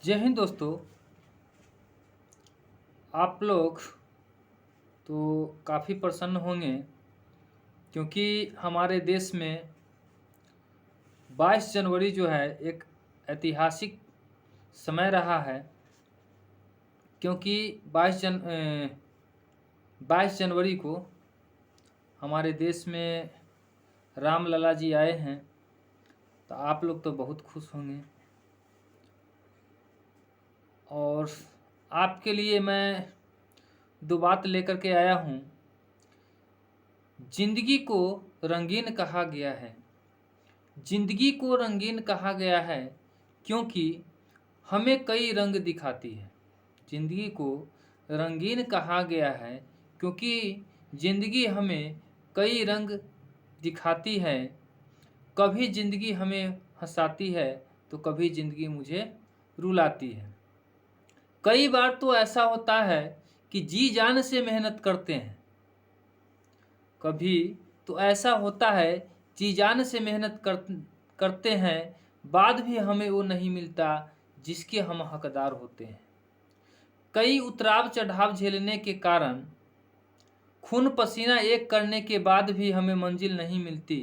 जय हिंद दोस्तों। आप लोग तो काफ़ी प्रसन्न होंगे क्योंकि हमारे देश में 22 जनवरी जो है एक ऐतिहासिक समय रहा है। क्योंकि 22 जनवरी को हमारे देश में राम लला जी आए हैं, तो आप लोग तो बहुत खुश होंगे। और आपके लिए मैं दो बात लेकर के आया हूँ। जिंदगी को रंगीन कहा गया है। जिंदगी को रंगीन कहा गया है क्योंकि हमें कई रंग दिखाती है। जिंदगी को रंगीन कहा गया है क्योंकि जिंदगी हमें कई रंग दिखाती है। कभी जिंदगी हमें हंसाती है तो कभी जिंदगी मुझे रुलाती है। कई बार तो ऐसा होता है कि जी जान से मेहनत करते हैं। कभी तो ऐसा होता है जी जान से मेहनत करते हैं, बाद भी हमें वो नहीं मिलता जिसके हम हकदार होते हैं। कई उतराव चढ़ाव झेलने के कारण, खून पसीना एक करने के बाद भी हमें मंजिल नहीं मिलती।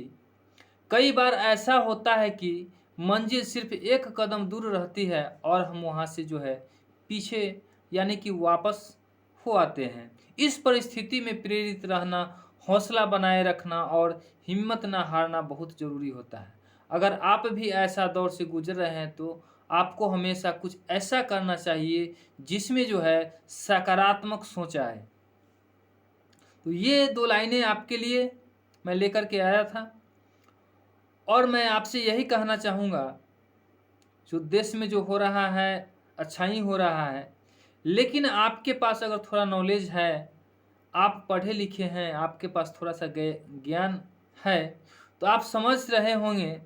कई बार ऐसा होता है कि मंजिल सिर्फ एक कदम दूर रहती है और हम वहाँ से जो है पीछे यानी कि वापस हो आते हैं। इस परिस्थिति में प्रेरित रहना, हौसला बनाए रखना और हिम्मत न हारना बहुत ज़रूरी होता है। अगर आप भी ऐसा दौर से गुजर रहे हैं तो आपको हमेशा कुछ ऐसा करना चाहिए जिसमें जो है सकारात्मक सोच आए। तो ये दो लाइनें आपके लिए मैं लेकर के आया था और मैं आपसे यही कहना चाहूँगा, जो देश में जो हो रहा है अच्छा ही हो रहा है, लेकिन आपके पास अगर थोड़ा नॉलेज है, आप पढ़े लिखे हैं, आपके पास थोड़ा सा ज्ञान है, तो आप समझ रहे होंगे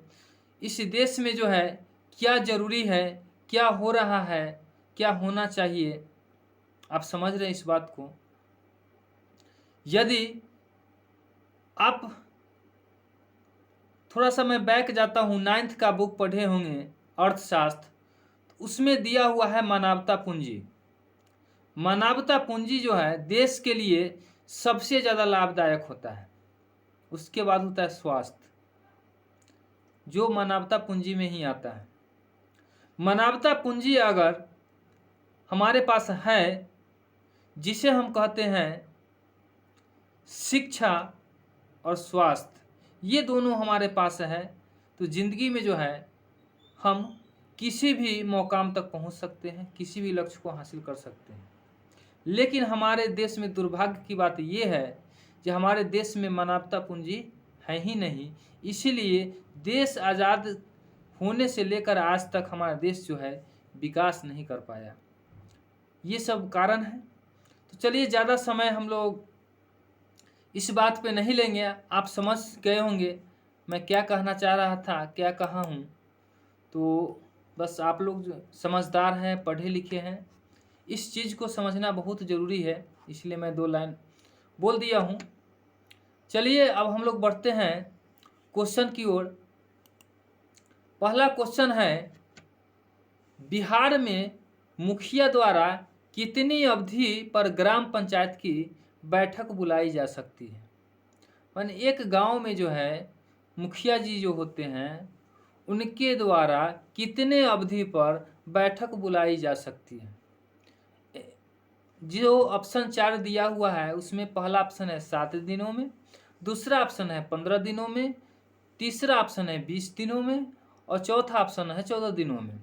इस देश में जो है क्या ज़रूरी है, क्या हो रहा है, क्या होना चाहिए। आप समझ रहे हैं इस बात को। यदि आप थोड़ा सा मैं बैक जाता हूँ, 9th का बुक पढ़े होंगे अर्थशास्त्र, तो उसमें दिया हुआ है मानवता पूंजी। मानवता पूंजी जो है देश के लिए सबसे ज़्यादा लाभदायक होता है। उसके बाद होता है स्वास्थ्य, जो मानवता पूंजी में ही आता है। मानवता पूंजी अगर हमारे पास है, जिसे हम कहते हैं शिक्षा और स्वास्थ्य, ये दोनों हमारे पास है, तो ज़िंदगी में जो है हम किसी भी मुकाम तक पहुंच सकते हैं, किसी भी लक्ष्य को हासिल कर सकते हैं। लेकिन हमारे देश में दुर्भाग्य की बात यह है कि हमारे देश में मानवता पूंजी है ही नहीं। इसीलिए देश आज़ाद होने से लेकर आज तक हमारा देश जो है विकास नहीं कर पाया। ये सब कारण है। तो चलिए, ज़्यादा समय हम लोग इस बात पे नहीं लेंगे। आप समझ गए होंगे मैं क्या कहना चाह रहा था, क्या कहा हूँ। तो बस आप लोग जो समझदार हैं, पढ़े लिखे हैं, इस चीज़ को समझना बहुत ज़रूरी है, इसलिए मैं दो लाइन बोल दिया हूँ। चलिए अब हम लोग बढ़ते हैं क्वेश्चन की ओर। पहला क्वेश्चन है, बिहार में मुखिया द्वारा कितनी अवधि पर ग्राम पंचायत की बैठक बुलाई जा सकती है। माने एक गांव में जो है मुखिया जी जो होते हैं, उनके द्वारा कितने अवधि पर बैठक बुलाई जा सकती है। जो ऑप्शन 4 दिया हुआ है उसमें पहला ऑप्शन है 7 दिनों में, दूसरा ऑप्शन है 15 दिनों में, तीसरा ऑप्शन है 20 दिनों में और चौथा ऑप्शन है 14 दिनों में।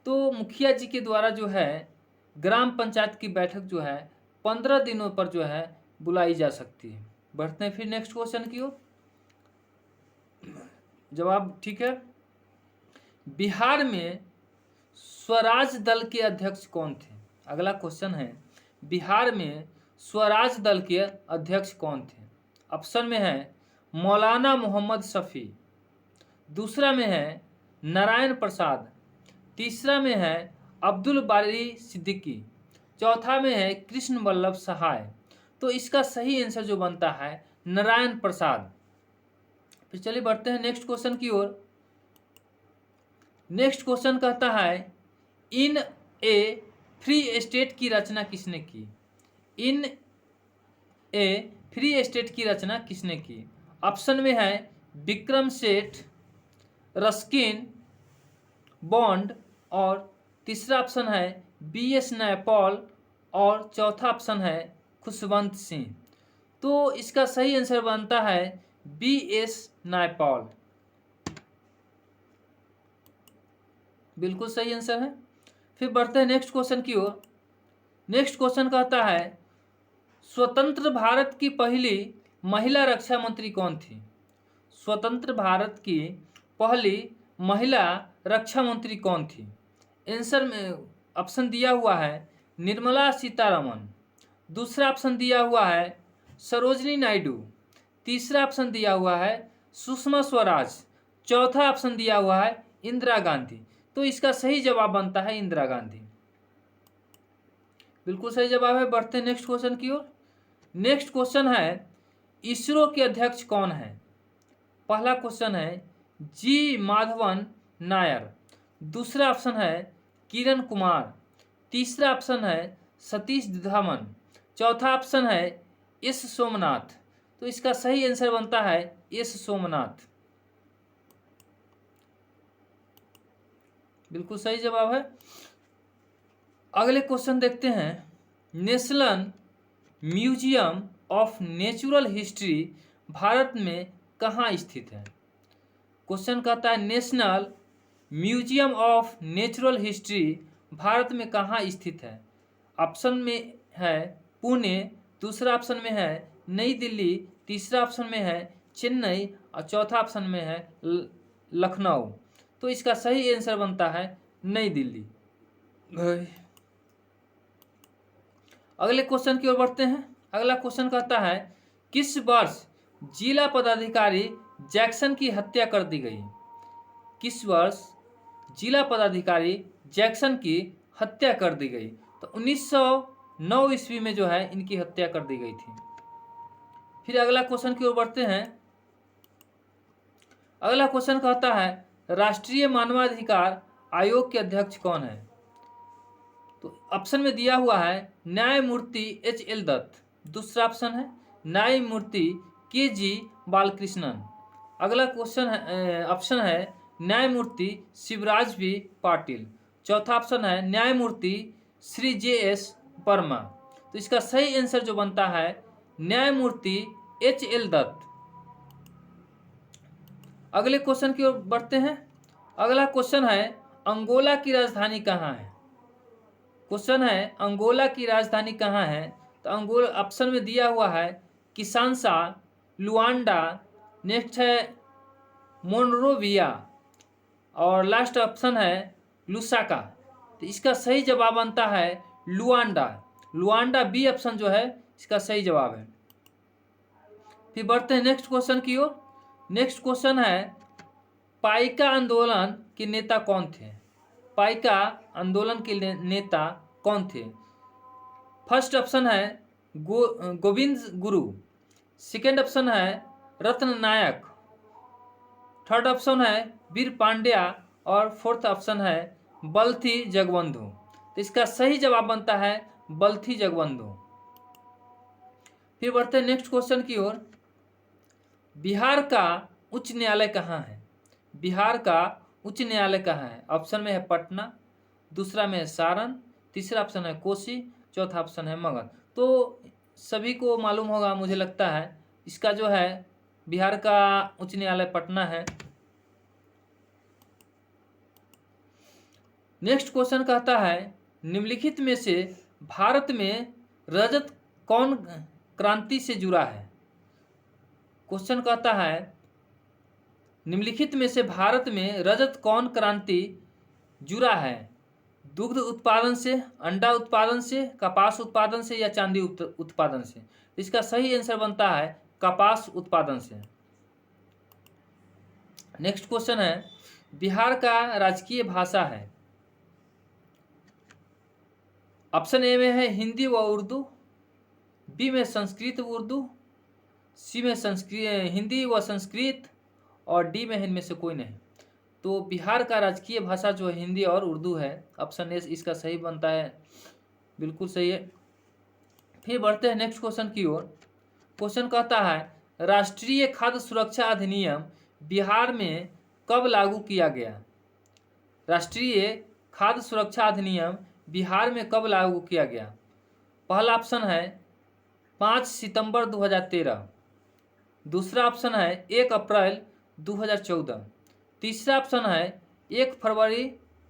तो मुखिया जी के द्वारा जो है ग्राम पंचायत की बैठक जो है 15 दिनों पर जो है बुलाई जा सकती है। बढ़ते हैं फिर नेक्स्ट क्वेश्चन की ओर। जवाब ठीक है। बिहार में स्वराज दल के अध्यक्ष कौन थे। अगला क्वेश्चन है, बिहार में स्वराज दल के अध्यक्ष कौन थे। ऑप्शन में है मौलाना मोहम्मद शफी, दूसरा में है नारायण प्रसाद, तीसरा में है अब्दुल बारी सिद्दीकी, चौथा में है कृष्ण वल्लभ सहाय। तो इसका सही आंसर जो बनता है नारायण प्रसाद। फिर चलिए बढ़ते हैं नेक्स्ट क्वेश्चन की ओर। नेक्स्ट क्वेश्चन कहता है, इन ए फ्री स्टेट की रचना किसने की? इन ए फ्री स्टेट की रचना किसने की? ऑप्शन में है विक्रम सेठ, रस्किन बॉन्ड, और तीसरा ऑप्शन है बीएस नायपॉल, और चौथा ऑप्शन है खुशवंत सिंह। तो इसका सही आंसर बनता है बीएस नायपॉल। बिल्कुल सही आंसर है। फिर बढ़ते हैं नेक्स्ट क्वेश्चन की ओर। नेक्स्ट क्वेश्चन कहता है स्वतंत्र भारत की पहली महिला रक्षा मंत्री कौन थी? स्वतंत्र भारत की पहली महिला रक्षा मंत्री कौन थी? आंसर में ऑप्शन दिया हुआ है निर्मला सीतारमन, दूसरा ऑप्शन दिया हुआ है सरोजनी नायडू, तीसरा ऑप्शन दिया हुआ है सुषमा स्वराज, चौथा ऑप्शन दिया हुआ है इंदिरा गांधी। तो इसका सही जवाब बनता है इंदिरा गांधी। बिल्कुल सही जवाब है। बढ़ते हैं नेक्स्ट क्वेश्चन की ओर। नेक्स्ट क्वेश्चन है इसरो के अध्यक्ष कौन है? पहला क्वेश्चन है जी माधवन नायर, दूसरा ऑप्शन है किरण कुमार, तीसरा ऑप्शन है सतीश धवन, चौथा ऑप्शन है एस सोमनाथ। तो इसका सही आंसर बनता है एस सोमनाथ। बिल्कुल सही जवाब है। अगले क्वेश्चन देखते हैं national museum of natural history Bharat में कहाँ स्थित है? क्वेश्चन कहता है national museum of natural history Bharat में कहाँ स्थित है? ऑप्शन में है पुणे, दूसरा ऑप्शन में है नई दिल्ली, तीसरा ऑप्शन में है चेन्नई, और चौथा ऑप्शन में है लखनऊ। तो इसका सही आंसर बनता है नई दिल्ली। अगले क्वेश्चन की ओर बढ़ते हैं। अगला क्वेश्चन कहता है किस वर्ष जिला पदाधिकारी जैक्सन की हत्या कर दी गई? किस वर्ष जिला पदाधिकारी जैक्सन की हत्या कर दी गई? तो 1909 ईस्वी में जो है इनकी हत्या कर दी गई थी। फिर अगला क्वेश्चन की ओर बढ़ते हैं। अगला क्वेश्चन कहता है राष्ट्रीय मानवाधिकार आयोग के अध्यक्ष कौन है? तो ऑप्शन में दिया हुआ है न्यायमूर्ति एच.एल. दत्त, दूसरा ऑप्शन है न्यायमूर्ति के.जी. बालकृष्णन, अगला क्वेश्चन है ऑप्शन है न्यायमूर्ति शिवराज बी पाटिल, चौथा ऑप्शन है न्यायमूर्ति श्री जे.एस. वर्मा। तो इसका सही आंसर जो बनता है न्यायमूर्ति एच.एल. दत्त। अगले क्वेश्चन की ओर बढ़ते हैं। अगला क्वेश्चन है अंगोला की राजधानी कहाँ है? क्वेश्चन है अंगोला की राजधानी कहाँ है? तो अंगोला ऑप्शन में दिया हुआ है किसानसा, लुआंडा, नेक्स्ट है मोनरोविया, और लास्ट ऑप्शन है लुसाका। तो इसका सही जवाब बनता है लुआंडा। लुआंडा बी ऑप्शन जो है इसका सही जवाब है। फिर बढ़ते हैं नेक्स्ट क्वेश्चन की ओर। नेक्स्ट क्वेश्चन है पाइका आंदोलन के नेता कौन थे? पाइका आंदोलन के नेता कौन थे? फर्स्ट ऑप्शन है गोविंद गुरु, सेकेंड ऑप्शन है रत्न नायक, थर्ड ऑप्शन है वीर पांड्या, और फोर्थ ऑप्शन है बल्थी जगबंधु। तो इसका सही जवाब बनता है बल्थी जगबंधु। फिर बढ़ते हैं नेक्स्ट क्वेश्चन की ओर। बिहार का उच्च न्यायालय कहाँ है? बिहार का उच्च न्यायालय कहाँ है? ऑप्शन में है पटना, दूसरा में है सारण, तीसरा ऑप्शन है कोसी, चौथा ऑप्शन है मगध। तो सभी को मालूम होगा मुझे लगता है, इसका जो है बिहार का उच्च न्यायालय पटना है। नेक्स्ट क्वेश्चन कहता है निम्नलिखित में से भारत में रजत कौन क्रांति से जुड़ा है? क्वेश्चन कहता है निम्नलिखित में से भारत में रजत कौन क्रांति जुड़ा है? दुग्ध उत्पादन से, अंडा उत्पादन से, कपास उत्पादन से, या चांदी उत्पादन से? इसका सही आंसर बनता है कपास उत्पादन से। नेक्स्ट क्वेश्चन है बिहार का राजकीय भाषा है? ऑप्शन ए में है हिंदी व उर्दू, बी में संस्कृत व उर्दू, सी में हिंदी व संस्कृत, और डी में इनमें से कोई नहीं। तो बिहार का राजकीय भाषा जो है हिंदी और उर्दू है। ऑप्शन ए इसका सही बनता है, बिल्कुल सही है। फिर बढ़ते हैं नेक्स्ट क्वेश्चन की ओर। क्वेश्चन कहता है राष्ट्रीय खाद्य सुरक्षा अधिनियम बिहार में कब लागू किया गया? राष्ट्रीय खाद्य सुरक्षा अधिनियम बिहार में कब लागू किया गया? पहला ऑप्शन है 5 सितंबर 2013, दूसरा ऑप्शन है 1 अप्रैल 2014, तीसरा ऑप्शन है 1 फरवरी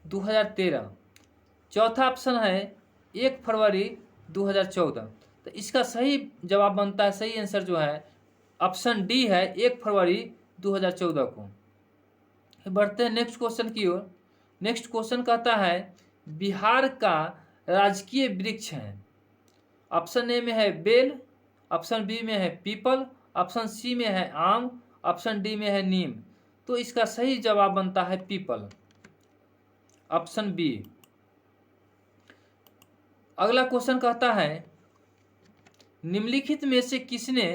2013, चौथा ऑप्शन है 1 फरवरी 2014। तो इसका सही जवाब बनता है, सही आंसर जो है ऑप्शन डी है 1 फरवरी 2014 को। बढ़ते हैं नेक्स्ट क्वेश्चन की ओर। नेक्स्ट क्वेश्चन कहता है बिहार का राजकीय वृक्ष है। ऑप्शन ए में है बेल, ऑप्शन बी में है पीपल, ऑप्शन सी में है आम, ऑप्शन डी में है नीम। तो इसका सही जवाब बनता है पीपल, ऑप्शन बी। अगला क्वेश्चन कहता है निम्नलिखित में से किसने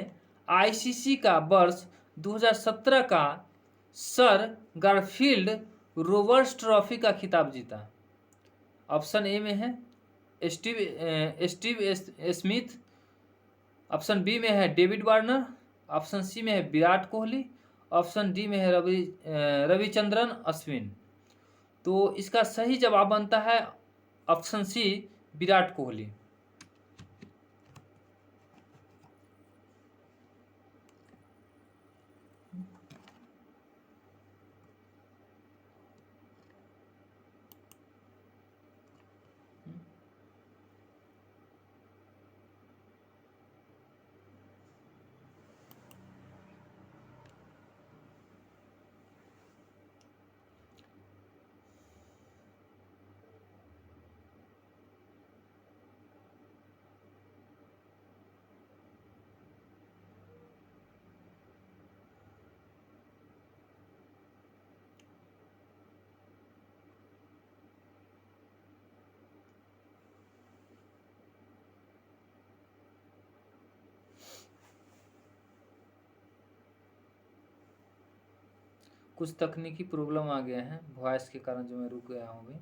आईसीसी का वर्ष 2017 का सर गारफील्ड रोवर्स ट्रॉफी का खिताब जीता? ऑप्शन ए में है स्टीव स्मिथ, ऑप्शन बी में है डेविड वार्नर, ऑप्शन सी में है विराट कोहली, ऑप्शन डी में है रविचंद्रन अश्विन। तो इसका सही जवाब बनता है ऑप्शन सी विराट कोहली। कुछ तकनीकी प्रॉब्लम आ गया है वॉइस के कारण, जो मैं रुक गया हूँ अभी।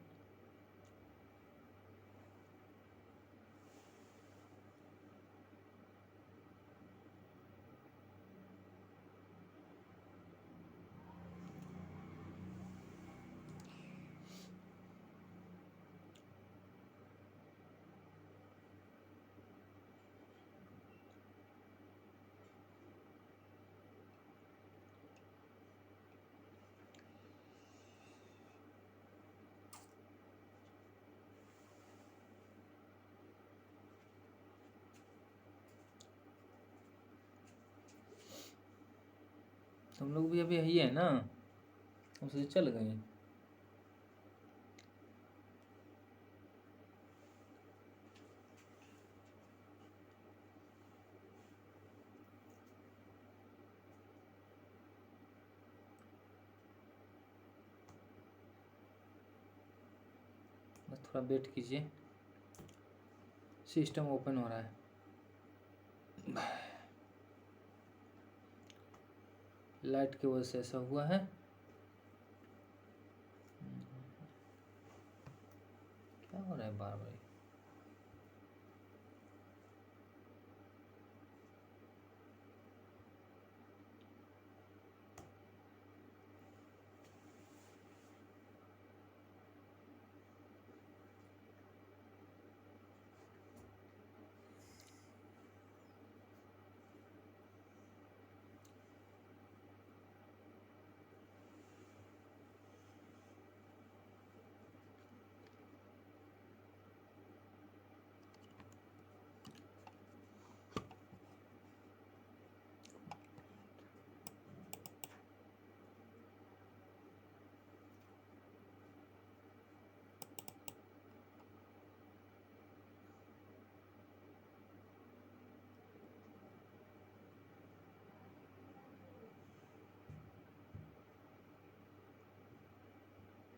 तुम लोग भी अभी यही है ना, उसे चल गए। बस थोड़ा वेट कीजिए, सिस्टम ओपन हो रहा है। लाइट की वजह से ऐसा हुआ है। क्या हो रहा है बार बार?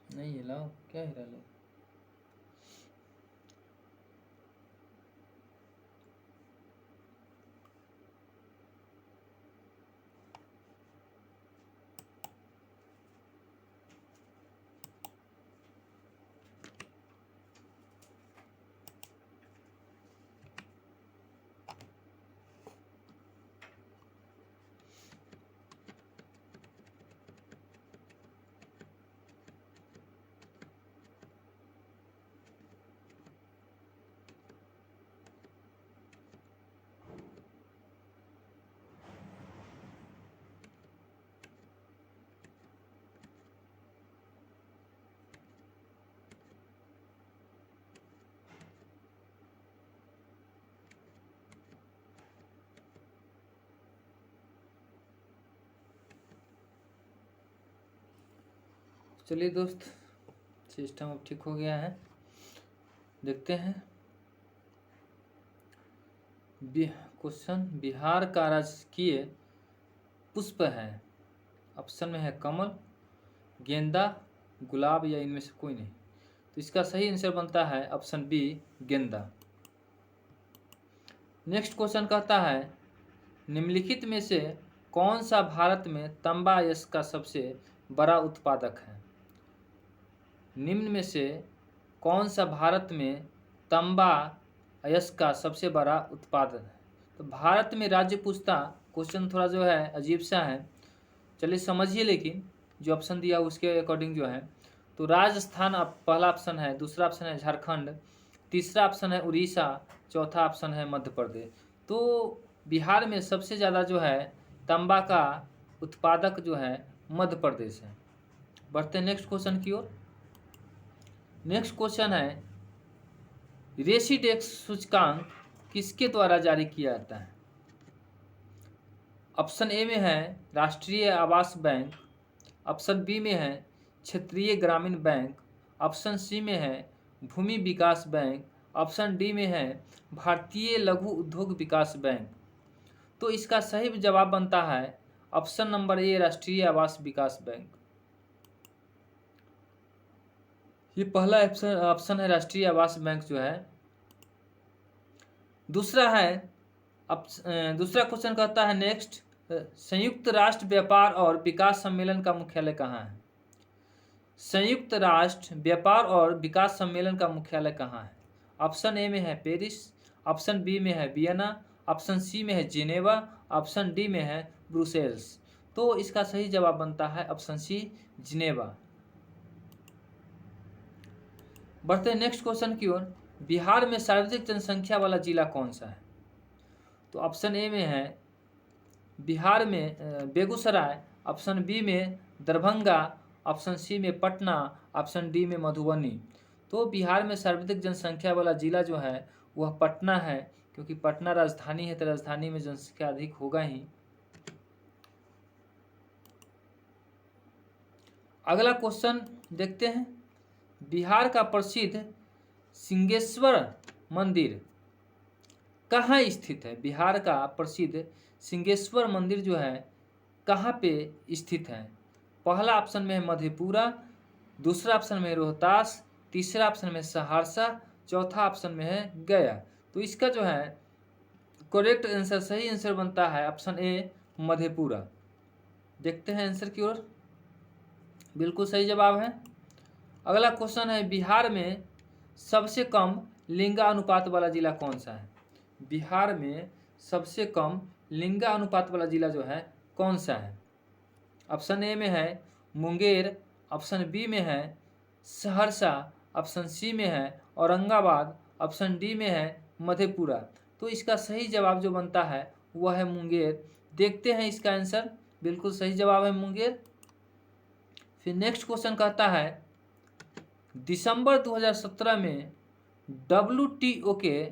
नहीं हिलाओ, क्या हिला लो? चलिए दोस्त, सिस्टम अब ठीक हो गया है। देखते हैं क्वेश्चन। बिहार का राजकीय पुष्प है। ऑप्शन में है कमल, गेंदा, गुलाब या इनमें से कोई नहीं। तो इसका सही आंसर बनता है ऑप्शन बी, गेंदा। नेक्स्ट क्वेश्चन कहता है निम्नलिखित में से कौन सा भारत में तांबा अयस्क का सबसे बड़ा उत्पादक है। निम्न में से कौन सा भारत में तांबा अयस्क का सबसे बड़ा उत्पादन है। तो भारत में राज्य पूछता, क्वेश्चन थोड़ा जो है अजीब सा है, चलिए समझिए। लेकिन जो ऑप्शन दिया उसके अकॉर्डिंग जो है, तो राजस्थान पहला ऑप्शन है, दूसरा ऑप्शन है झारखंड, तीसरा ऑप्शन है उड़ीसा, चौथा ऑप्शन है मध्य प्रदेश। तो बिहार में सबसे ज़्यादा जो है तांबा का उत्पादक जो है मध्य प्रदेश है। बढ़ते हैं नेक्स्ट क्वेश्चन की ओर। नेक्स्ट क्वेश्चन है रेसिडेक्स सूचकांक किसके द्वारा जारी किया जाता है। ऑप्शन ए में है राष्ट्रीय आवास बैंक, ऑप्शन बी में है क्षेत्रीय ग्रामीण बैंक, ऑप्शन सी में है भूमि विकास बैंक, ऑप्शन डी में है भारतीय लघु उद्योग विकास बैंक। तो इसका सही जवाब बनता है ऑप्शन नंबर ए, राष्ट्रीय आवास विकास बैंक। ये पहला ऑप्शन है राष्ट्रीय आवास बैंक जो है। दूसरा क्वेश्चन कहता है नेक्स्ट, संयुक्त राष्ट्र व्यापार और विकास सम्मेलन का मुख्यालय कहाँ है। संयुक्त राष्ट्र व्यापार और विकास सम्मेलन का मुख्यालय कहाँ है। ऑप्शन ए में है पेरिस, ऑप्शन बी में है वियना, ऑप्शन सी में है जिनेवा, ऑप्शन डी में है ब्रुसेल्स। तो इसका सही जवाब बनता है ऑप्शन सी, जिनेवा। बढ़ते हैं नेक्स्ट क्वेश्चन की ओर। बिहार में सर्वाधिक जनसंख्या वाला जिला कौन सा है। तो ऑप्शन ए में है बिहार में बेगूसराय, ऑप्शन बी में दरभंगा, ऑप्शन सी में पटना, ऑप्शन डी में मधुबनी। तो बिहार में सर्वाधिक जनसंख्या वाला जिला जो है वह पटना है, क्योंकि पटना राजधानी है तो राजधानी में जनसंख्या अधिक होगा ही। अगला क्वेश्चन देखते हैं, बिहार का प्रसिद्ध सिंहेश्वर मंदिर कहाँ स्थित है। बिहार का प्रसिद्ध सिंहेश्वर मंदिर जो है कहाँ पे स्थित है। पहला ऑप्शन में है मधेपुरा, दूसरा ऑप्शन में है रोहतास, तीसरा ऑप्शन में सहरसा, चौथा ऑप्शन में है गया। तो इसका जो है करेक्ट आंसर, सही आंसर बनता है ऑप्शन ए, मधेपुरा। देखते हैं आंसर की ओर, बिल्कुल सही जवाब है। अगला क्वेश्चन है बिहार में सबसे कम लिंगानुपात वाला जिला कौन सा है। बिहार में सबसे कम लिंगानुपात वाला जिला जो है कौन सा है। ऑप्शन ए में है मुंगेर, ऑप्शन बी में है सहरसा, ऑप्शन सी में है औरंगाबाद, ऑप्शन डी में है मधेपुरा। तो इसका सही जवाब जो बनता है वह है मुंगेर। देखते हैं इसका आंसर, बिल्कुल सही जवाब है मुंगेर। फिर नेक्स्ट क्वेश्चन कहता है दिसंबर 2017 में WTO के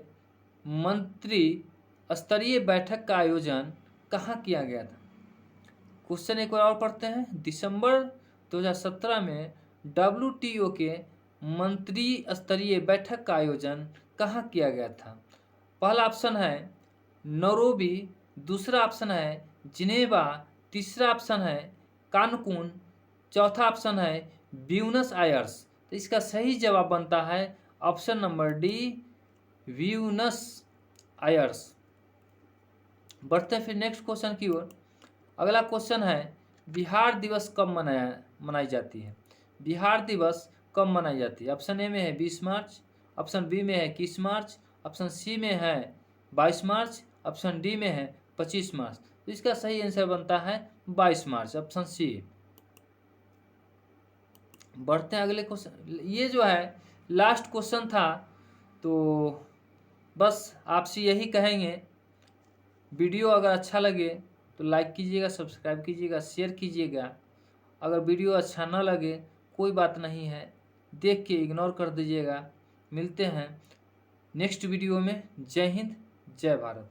मंत्री स्तरीय बैठक का आयोजन कहाँ किया गया था। क्वेश्चन एक बार और पढ़ते हैं। दिसंबर 2017 में WTO के मंत्री स्तरीय बैठक का आयोजन कहाँ किया गया था। पहला ऑप्शन है नैरोबी, दूसरा ऑप्शन है जिनेवा, तीसरा ऑप्शन है कानकुन, चौथा ऑप्शन है ब्यूनस आयर्स। तो इसका सही जवाब बनता है option number D, Buenos Aires. बढ़ते हैं फिर नेक्स्ट क्वेश्चन की ओर। अगला क्वेश्चन है बिहार दिवस कब मनाई जाती है। बिहार दिवस कब मनाई जाती है। ऑप्शन ए में है 20 मार्च, ऑप्शन बी में है 21 मार्च, ऑप्शन सी में है 22 मार्च, ऑप्शन डी में है 25 मार्च। तो इसका सही आंसर बनता है 22 मार्च, ऑप्शन सी। बढ़ते हैं अगले क्वेश्चन। ये जो है लास्ट क्वेश्चन था, तो बस आपसे यही कहेंगे, वीडियो अगर अच्छा लगे तो लाइक कीजिएगा, सब्सक्राइब कीजिएगा, शेयर कीजिएगा। अगर वीडियो अच्छा ना लगे कोई बात नहीं है, देख के इग्नोर कर दीजिएगा। मिलते हैं नेक्स्ट वीडियो में। जय हिंद, जय भारत।